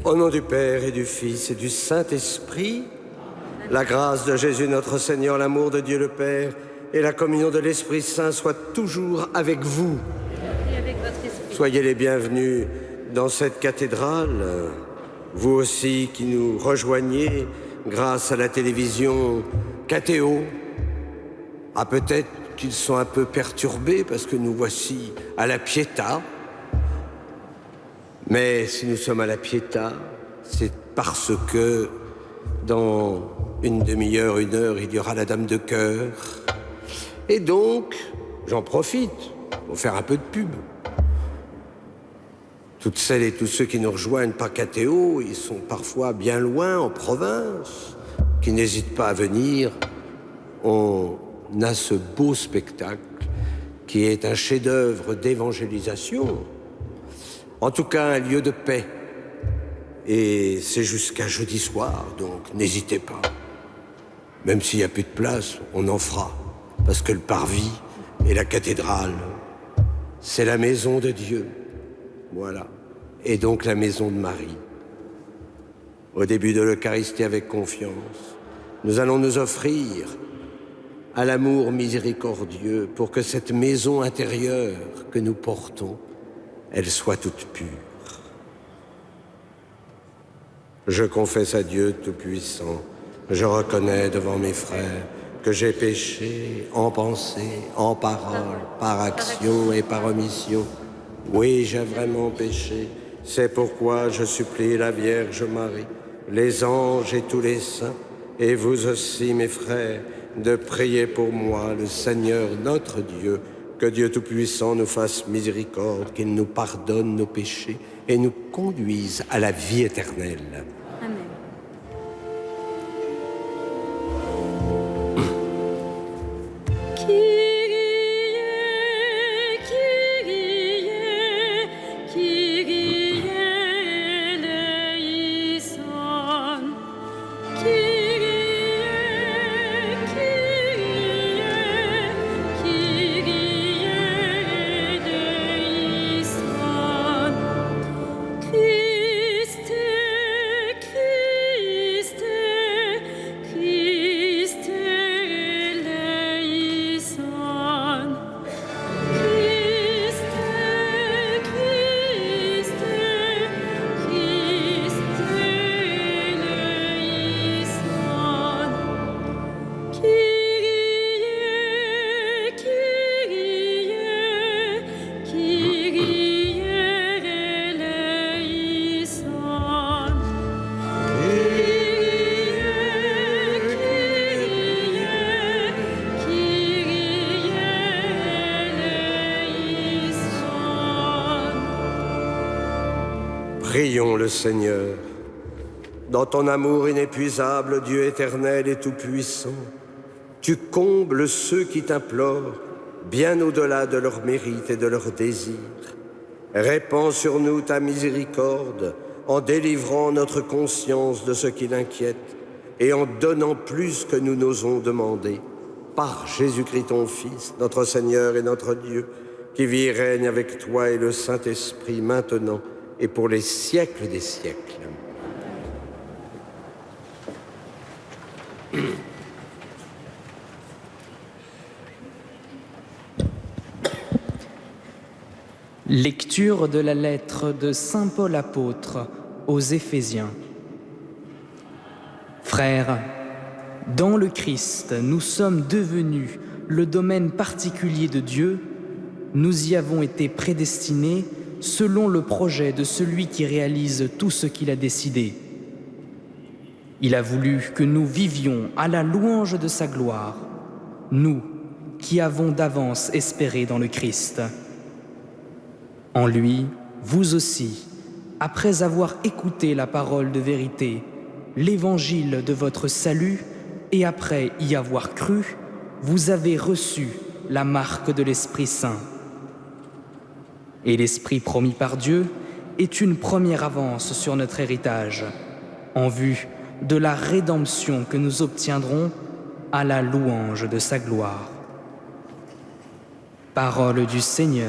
Au nom du Père et du Fils et du Saint-Esprit, la grâce de Jésus notre Seigneur, l'amour de Dieu le Père et la communion de l'Esprit Saint soient toujours avec vous. Et avec votre esprit. Soyez les bienvenus dans cette cathédrale, vous aussi qui nous rejoignez grâce à la télévision Catéo. Ah, peut-être qu'ils sont un peu perturbés parce que nous voici à la Pietà. Mais si nous sommes à la Pietà, c'est parce que dans une demi-heure, une heure, il y aura la Dame de Cœur. Et donc, j'en profite pour faire un peu de pub. Toutes celles et tous ceux qui nous rejoignent par Catéo, ils sont parfois bien loin, en province, qui n'hésitent pas à venir. On a ce beau spectacle qui est un chef-d'œuvre d'évangélisation, en tout cas un lieu de paix. Et c'est jusqu'à jeudi soir, donc n'hésitez pas. Même s'il n'y a plus de place, on en fera. Parce que le parvis et la cathédrale, c'est la maison de Dieu. Voilà. Et donc la maison de Marie. Au début de l'Eucharistie avec confiance, nous allons nous offrir à l'amour miséricordieux pour que cette maison intérieure que nous portons, elle soit toute pure. Je confesse à Dieu Tout-Puissant, je reconnais devant mes frères que j'ai péché en pensée, en parole, par action et par omission. Oui, j'ai vraiment péché. C'est pourquoi je supplie la Vierge Marie, les anges et tous les saints, et vous aussi, mes frères, de prier pour moi, le Seigneur notre Dieu, que Dieu Tout-Puissant nous fasse miséricorde, qu'il nous pardonne nos péchés et nous conduise à la vie éternelle. Amen. Prions le Seigneur. Dans ton amour inépuisable, Dieu éternel et tout-puissant, tu combles ceux qui t'implorent bien au-delà de leurs mérites et de leurs désirs. Répands sur nous ta miséricorde en délivrant notre conscience de ce qui l'inquiète et en donnant plus que nous n'osons demander. Par Jésus-Christ ton Fils, notre Seigneur et notre Dieu, qui vit et règne avec toi et le Saint-Esprit maintenant et pour les siècles des siècles. Lecture de la lettre de saint Paul apôtre aux Éphésiens. Frères, dans le Christ, nous sommes devenus le domaine particulier de Dieu. Nous y avons été prédestinés selon le projet de celui qui réalise tout ce qu'il a décidé. Il a voulu que nous vivions à la louange de sa gloire, nous qui avons d'avance espéré dans le Christ. En lui, vous aussi, après avoir écouté la parole de vérité, l'évangile de votre salut, et après y avoir cru, vous avez reçu la marque de l'Esprit Saint. Et l'Esprit promis par Dieu est une première avance sur notre héritage, en vue de la rédemption que nous obtiendrons à la louange de sa gloire. Parole du Seigneur.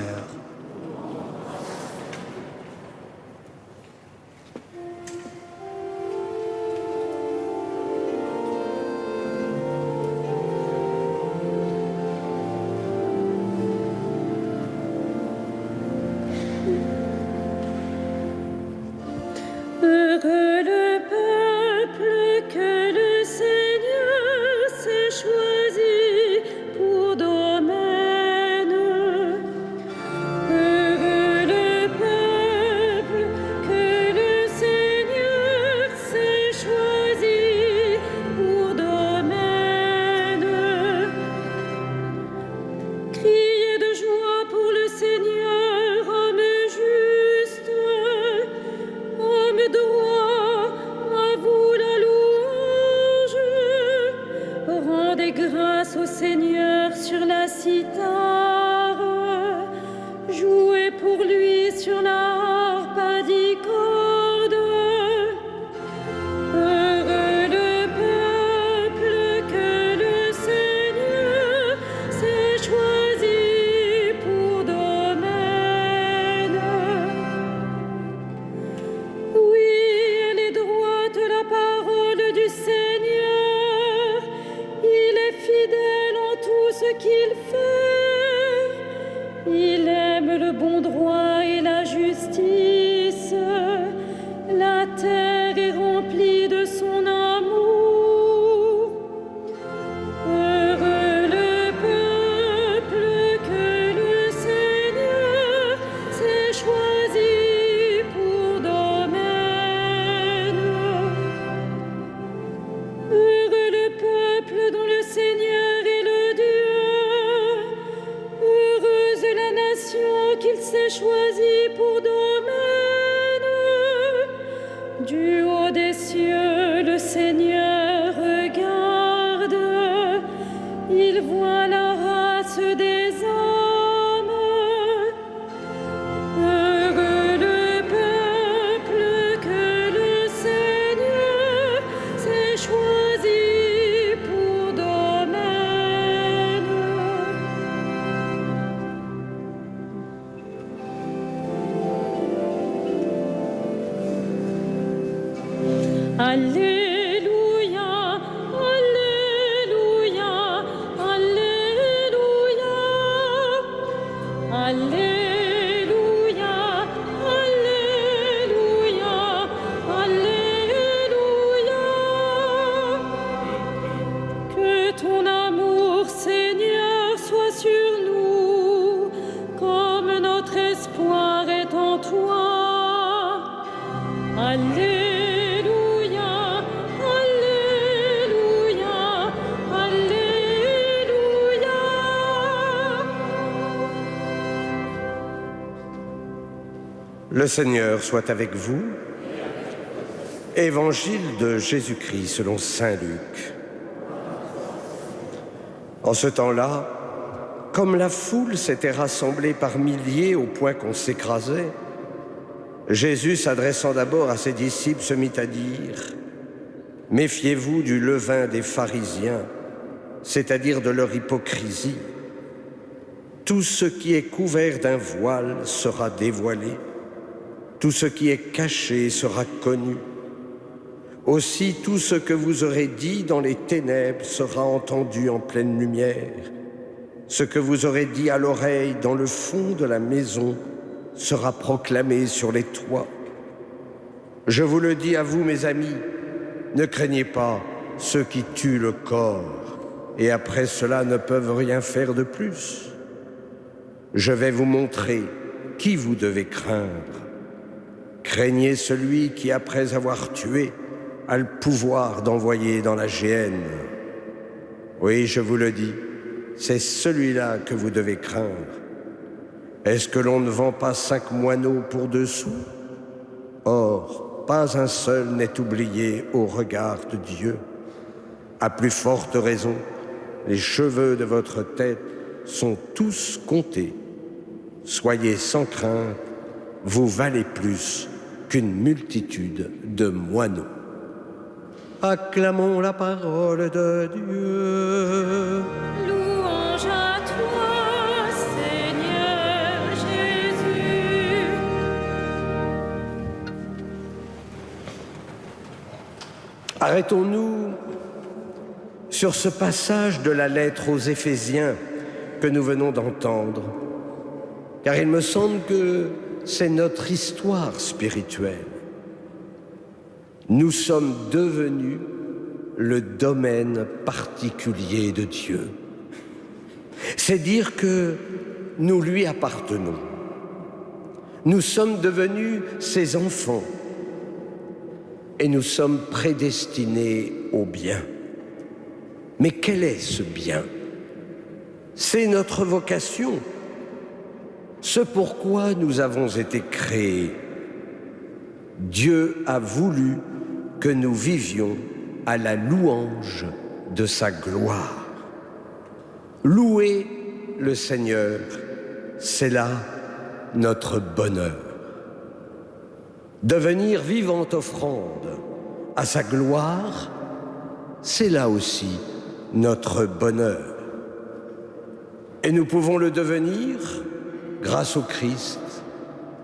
Du haut des cieux, le Seigneur regarde, il voit la race des hommes. Heureux le peuple que le Seigneur s'est choisi pour domaine. Alléluia, Alléluia, Alléluia, Alléluia, Alléluia, Alléluia. Que ton amour, Seigneur, soit sur nous, comme notre espoir est en toi. Alléluia. Le Seigneur soit avec vous. Évangile de Jésus-Christ selon saint Luc. En ce temps-là, comme la foule s'était rassemblée par milliers au point qu'on s'écrasait, Jésus, s'adressant d'abord à ses disciples, se mit à dire « Méfiez-vous du levain des pharisiens, c'est-à-dire de leur hypocrisie. Tout ce qui est couvert d'un voile sera dévoilé. Tout ce qui est caché sera connu. Aussi, tout ce que vous aurez dit dans les ténèbres sera entendu en pleine lumière. Ce que vous aurez dit à l'oreille dans le fond de la maison sera proclamé sur les toits. Je vous le dis à vous, mes amis, ne craignez pas ceux qui tuent le corps et après cela ne peuvent rien faire de plus. Je vais vous montrer qui vous devez craindre. Craignez celui qui, après avoir tué, a le pouvoir d'envoyer dans la géhenne. Oui, je vous le dis, c'est celui-là que vous devez craindre. Est-ce que l'on ne vend pas 5 moineaux pour 2 sous? Or, pas un seul n'est oublié au regard de Dieu. À plus forte raison, les cheveux de votre tête sont tous comptés. Soyez sans crainte, vous valez plus qu'une multitude de moineaux. Acclamons la parole de Dieu. Louange à toi, Seigneur Jésus. Arrêtons-nous sur ce passage de la lettre aux Éphésiens que nous venons d'entendre, car il me semble que c'est notre histoire spirituelle. Nous sommes devenus le domaine particulier de Dieu. C'est dire que nous lui appartenons. Nous sommes devenus ses enfants et nous sommes prédestinés au bien. Mais quel est ce bien? C'est notre vocation, ce pourquoi nous avons été créés. Dieu a voulu que nous vivions à la louange de sa gloire. Louer le Seigneur, c'est là notre bonheur. Devenir vivante offrande à sa gloire, c'est là aussi notre bonheur. Et nous pouvons le devenir grâce au Christ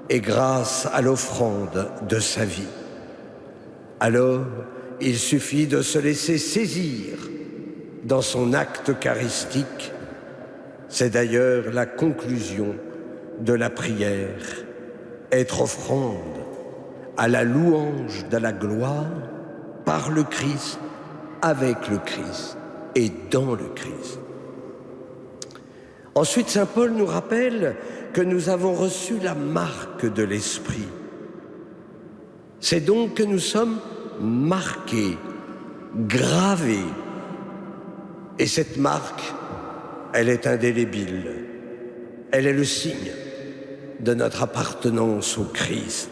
et grâce à l'offrande de sa vie. Alors, il suffit de se laisser saisir dans son acte eucharistique. C'est d'ailleurs la conclusion de la prière, être offrande à la louange de la gloire par le Christ, avec le Christ et dans le Christ. Ensuite, saint Paul nous rappelle que nous avons reçu la marque de l'Esprit. C'est donc que nous sommes marqués, gravés. Et cette marque, elle est indélébile. Elle est le signe de notre appartenance au Christ.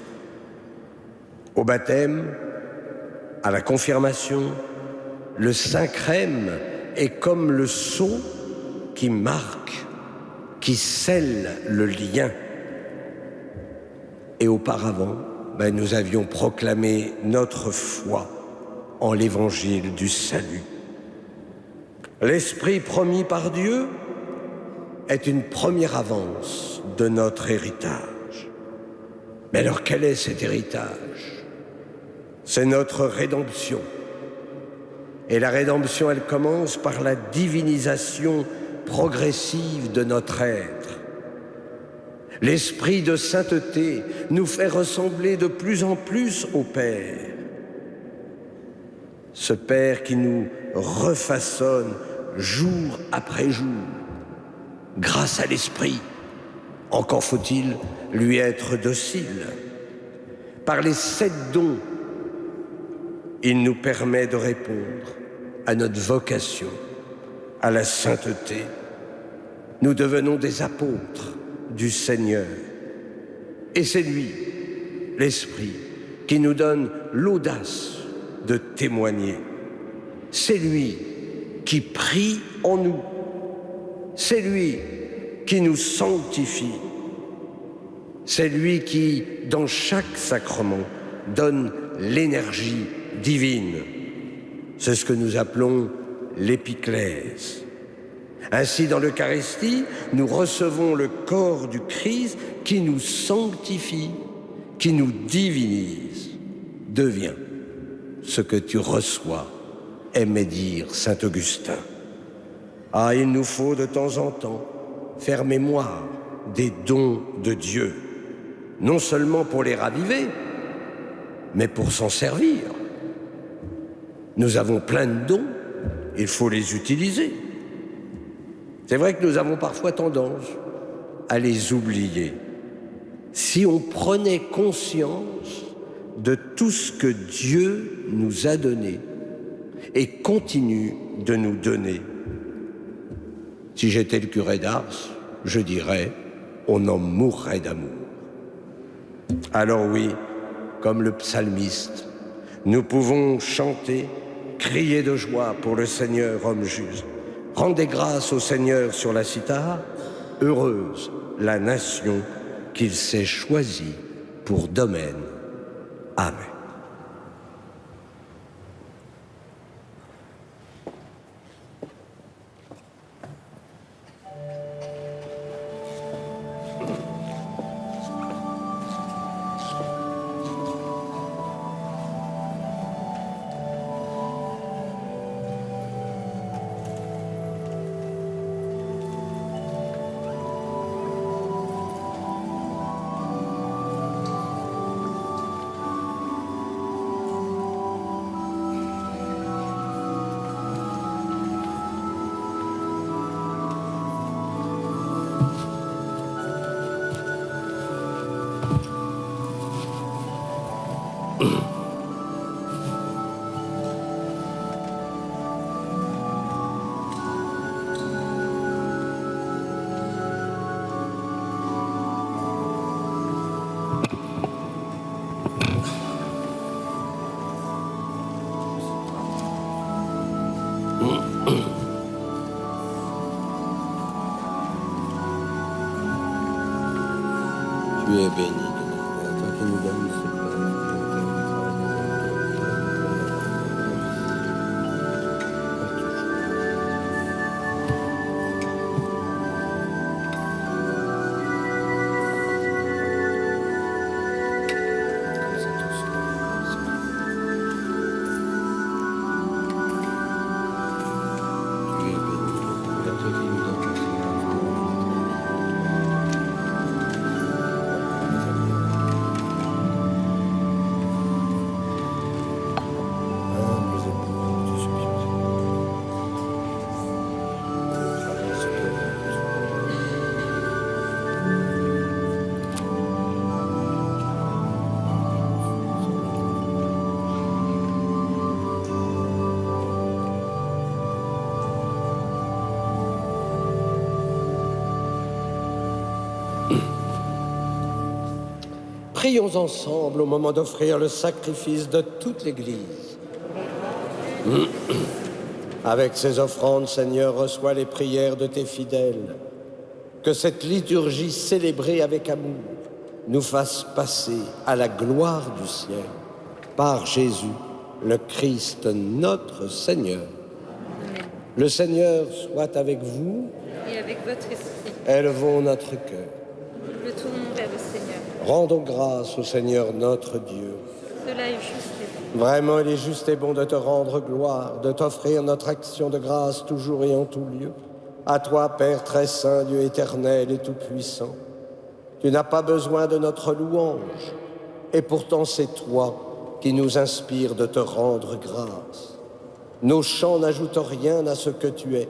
Au baptême, À la confirmation, le Saint-Crème est comme le sceau qui marque, qui scelle le lien. Et auparavant, nous avions proclamé notre foi en l'évangile du salut. L'Esprit promis par Dieu est une première avance de notre héritage. Mais alors quel est cet héritage? C'est notre rédemption. Et la rédemption, elle commence par la divinisation progressive de notre être. L'esprit de sainteté nous fait ressembler de plus en plus au Père. Ce Père qui nous refaçonne jour après jour, grâce à l'Esprit. Encore faut-il lui être docile. Par les 7 dons, il nous permet de répondre à notre vocation, à la sainteté. Nous devenons des apôtres du Seigneur. Et c'est lui, l'Esprit, qui nous donne l'audace de témoigner. C'est lui qui prie en nous. C'est lui qui nous sanctifie. C'est lui qui, dans chaque sacrement, donne l'énergie divine. C'est ce que nous appelons l'épiclèse. Ainsi, dans l'Eucharistie, nous recevons le corps du Christ qui nous sanctifie, qui nous divinise. Deviens ce que tu reçois, aimait dire saint Augustin. Ah, il nous faut de temps en temps faire mémoire des dons de Dieu, non seulement pour les raviver, mais pour s'en servir. Nous avons plein de dons, il faut les utiliser. C'est vrai que nous avons parfois tendance à les oublier. Si on prenait conscience de tout ce que Dieu nous a donné et continue de nous donner. Si j'étais le curé d'Ars, je dirais, on en mourrait d'amour. Alors oui, comme le psalmiste, nous pouvons chanter, crier de joie pour le Seigneur, homme juste. Rendez grâce au Seigneur sur la cithare, heureuse la nation qu'il s'est choisie pour domaine. Amen. Tu es béni de notre Père, toi qui nous donnes ce pain. Prions ensemble au moment d'offrir le sacrifice de toute l'Église Avec ces offrandes, Seigneur, reçois les prières de tes fidèles. Que cette liturgie célébrée avec amour nous fasse passer à la gloire du ciel par Jésus, le Christ, notre Seigneur. Amen. Le Seigneur soit avec vous. Et avec votre esprit, Élevons notre cœur. nous le tournons vers le Seigneur. Rendons grâce au Seigneur notre Dieu. Cela est juste et bon. Vraiment, il est juste et bon de te rendre gloire, de t'offrir notre action de grâce toujours et en tout lieu. À toi, Père très saint, Dieu éternel et tout-puissant. Tu n'as pas besoin de notre louange, et pourtant c'est toi qui nous inspires de te rendre grâce. Nos chants n'ajoutent rien à ce que tu es,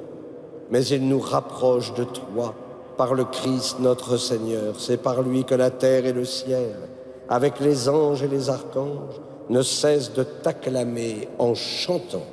mais ils nous rapprochent de toi par le Christ notre Seigneur. C'est par lui que la terre et le ciel, avec les anges et les archanges, ne cessent de t'acclamer en chantant.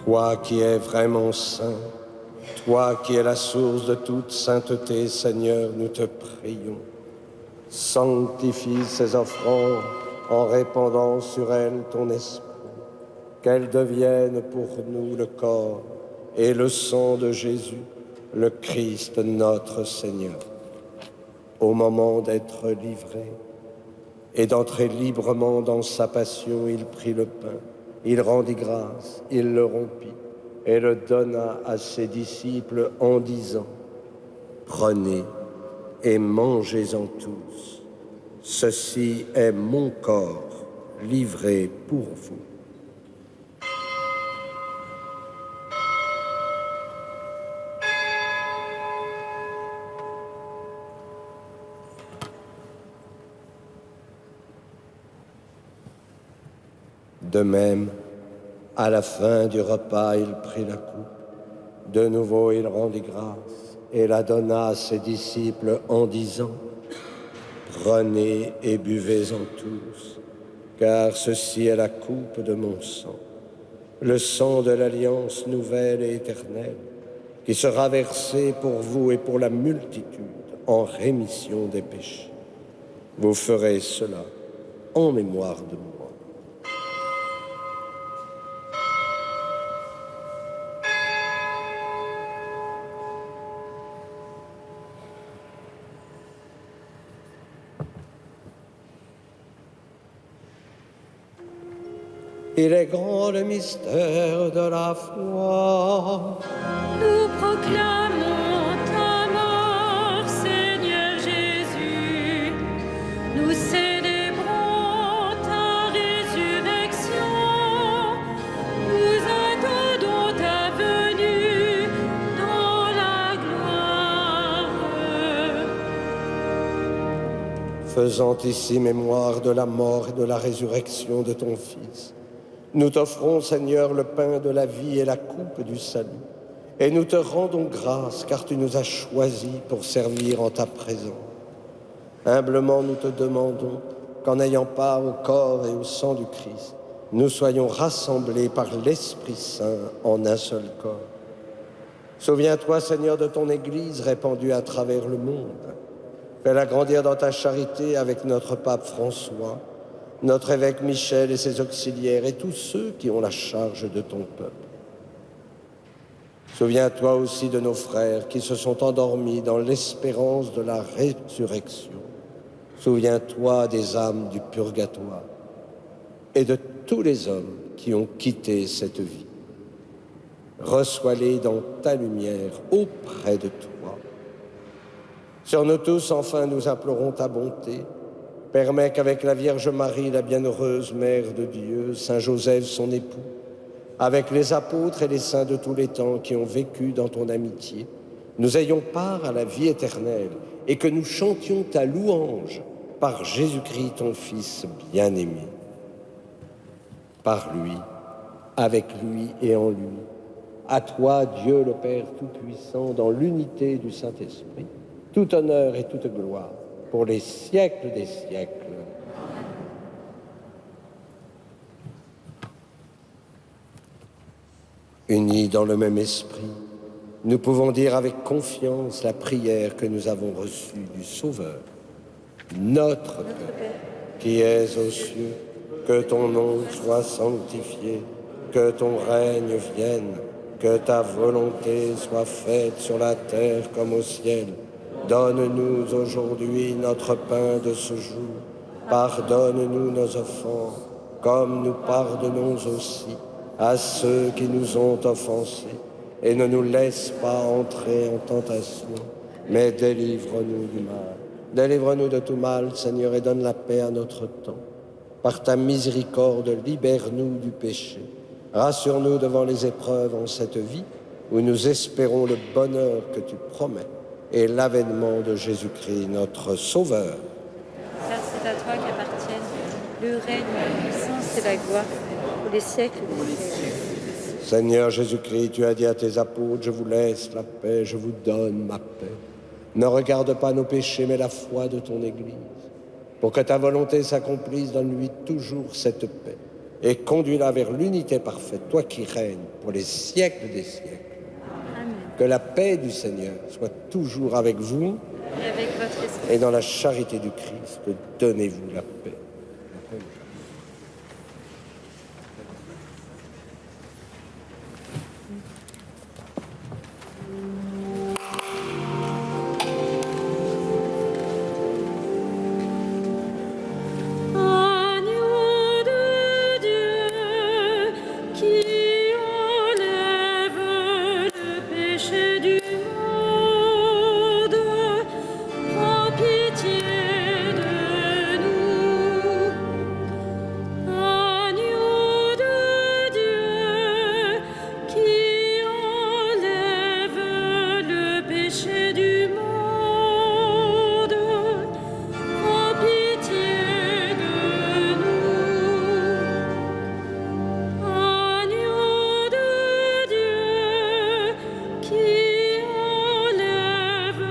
Toi qui es vraiment saint, toi qui es la source de toute sainteté, Seigneur, nous te prions. Sanctifie ces offrandes en répandant sur elles ton esprit, qu'elles deviennent pour nous le corps et le sang de Jésus, le Christ notre Seigneur. Au moment d'être livré et d'entrer librement dans sa passion, il prit le pain. Il rendit grâce, il le rompit et le donna à ses disciples en disant : « Prenez et mangez-en tous. Ceci est mon corps livré pour vous. » De même, à la fin du repas, il prit la coupe. De nouveau, il rendit grâce et la donna à ses disciples en disant : « Prenez et buvez-en tous, car ceci est la coupe de mon sang, le sang de l'alliance nouvelle et éternelle, qui sera versé pour vous et pour la multitude en rémission des péchés. Vous ferez cela en mémoire de moi. » Il est grand le mystère de la foi. Nous proclamons ta mort, Seigneur Jésus. Nous célébrons ta résurrection. Nous attendons ta venue dans la gloire. Faisant ici mémoire de la mort et de la résurrection de ton Fils, nous t'offrons, Seigneur, le pain de la vie et la coupe du salut. Et nous te rendons grâce, car tu nous as choisis pour servir en ta présence. Humblement, nous te demandons qu'en ayant part au corps et au sang du Christ, nous soyons rassemblés par l'Esprit Saint en un seul corps. Souviens-toi, Seigneur, de ton Église répandue à travers le monde. Fais-la grandir dans ta charité avec notre pape François, notre évêque Michel et ses auxiliaires et tous ceux qui ont la charge de ton peuple. Souviens-toi aussi de nos frères qui se sont endormis dans l'espérance de la résurrection. Souviens-toi des âmes du purgatoire et de tous les hommes qui ont quitté cette vie. Reçois-les dans ta lumière auprès de toi. Sur nous tous, enfin, nous implorons ta bonté. permets qu'avec la Vierge Marie, la bienheureuse Mère de Dieu, Saint Joseph, son époux, avec les apôtres et les saints de tous les temps qui ont vécu dans ton amitié, nous ayons part à la vie éternelle et que nous chantions ta louange par Jésus-Christ, ton Fils bien-aimé. Par lui, avec lui et en lui, à toi, Dieu le Père Tout-Puissant, dans l'unité du Saint-Esprit, tout honneur et toute gloire pour les siècles des siècles. Unis dans le même esprit, nous pouvons dire avec confiance la prière que nous avons reçue du Sauveur. Notre Père, qui es aux cieux, que ton nom soit sanctifié, que ton règne vienne, que ta volonté soit faite sur la terre comme au ciel. Donne-nous aujourd'hui notre pain de ce jour. Pardonne-nous nos offenses, comme nous pardonnons aussi à ceux qui nous ont offensés. Et ne nous laisse pas entrer en tentation, mais délivre-nous du mal. Délivre-nous de tout mal, Seigneur, et donne la paix à notre temps. Par ta miséricorde, libère-nous du péché. Rassure-nous devant les épreuves en cette vie, où nous espérons le bonheur que tu promets et l'avènement de Jésus-Christ, notre Sauveur. Car c'est à toi qu'appartiennent le règne, la puissance et la gloire pour les siècles des siècles. Seigneur Jésus-Christ, tu as dit à tes apôtres, je vous laisse la paix, je vous donne ma paix. Ne regarde pas nos péchés, mais la foi de ton Église. Pour que ta volonté s'accomplisse, donne-lui toujours cette paix et conduis-la vers l'unité parfaite, toi qui règnes pour les siècles des siècles. Amen. Que la paix du Seigneur soit toujours avec vous Et avec votre esprit. et dans la charité du Christ, donnez-vous la paix. Agneau de Dieu qui enlève le péché du monde, prends pitié de nous. Agneau de Dieu qui enlève le péché du monde, prends pitié de nous. Agneau de Dieu qui enlève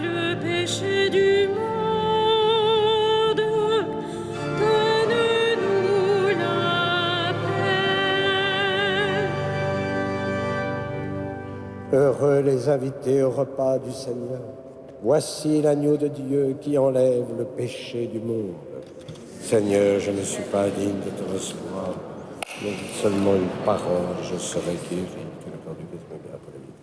le péché du monde, donne-nous la paix. Heureux les invités au repas du Seigneur. Voici l'agneau de Dieu qui enlève le péché du monde. Seigneur, je ne suis pas digne de te recevoir, mais dis seulement une parole, je serai guéri. Que le corps du Christ me garde pour la vie.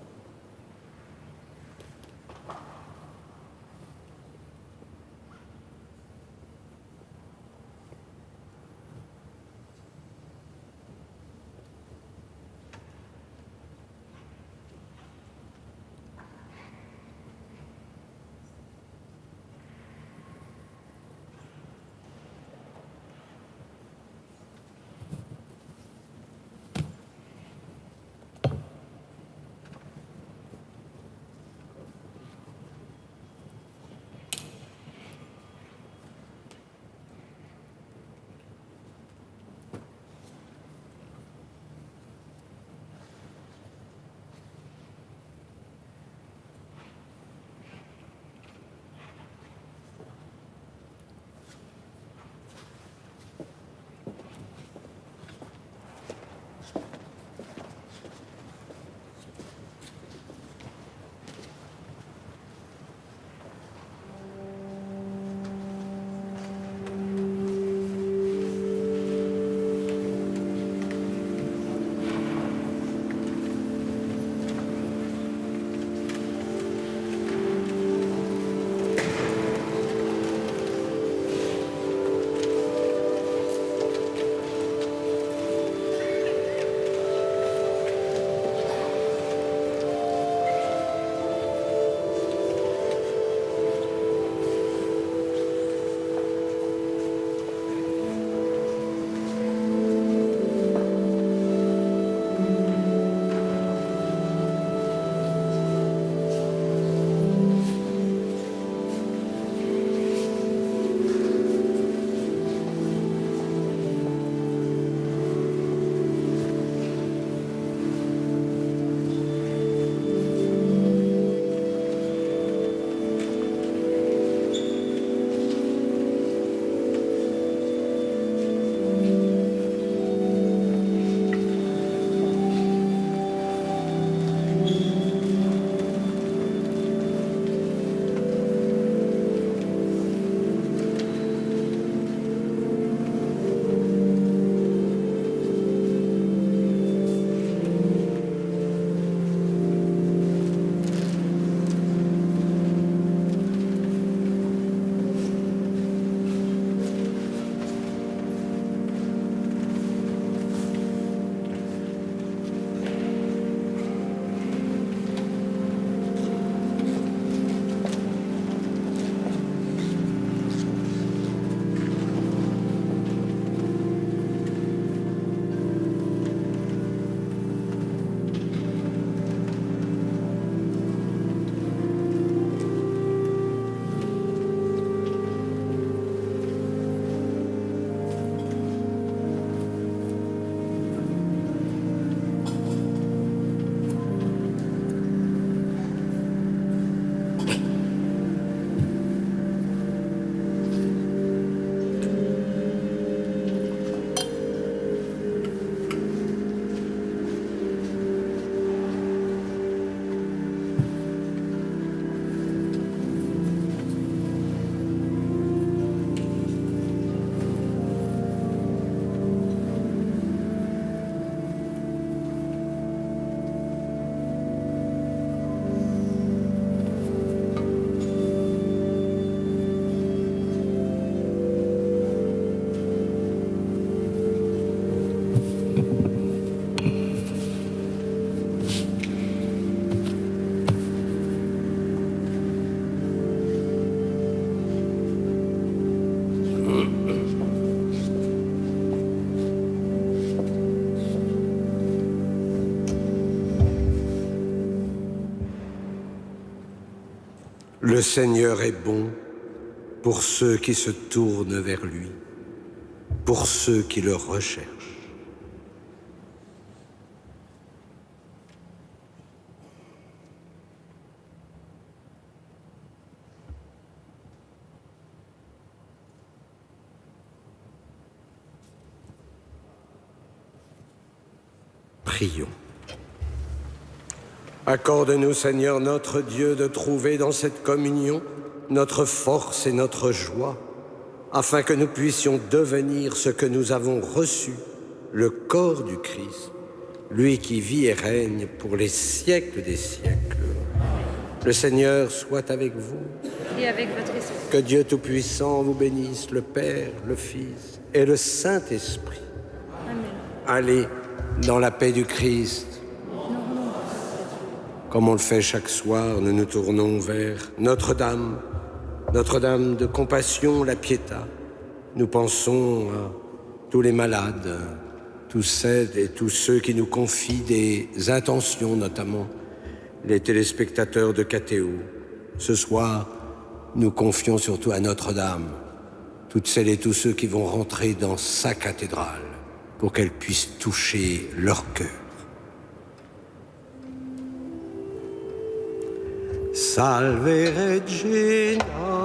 Le Seigneur est bon pour ceux qui se tournent vers lui, pour ceux qui le recherchent. Prions. Accorde-nous, Seigneur notre Dieu, de trouver dans cette communion notre force et notre joie, afin que nous puissions devenir ce que nous avons reçu, le corps du Christ, lui qui vit et règne pour les siècles des siècles. Le Seigneur soit avec vous. Et avec votre esprit. Que Dieu Tout-Puissant vous bénisse, le Père, le Fils et le Saint-Esprit. Amen. Allez dans la paix du Christ. Comme on le fait chaque soir, nous nous tournons vers Notre-Dame, Notre-Dame de compassion, la Pietà. Nous pensons à tous les malades, tous celles et tous ceux qui nous confient des intentions, notamment les téléspectateurs de KTO. Ce soir, nous confions surtout à Notre-Dame, toutes celles et tous ceux qui vont rentrer dans sa cathédrale pour qu'elle puisse toucher leur cœur. Salve Regina.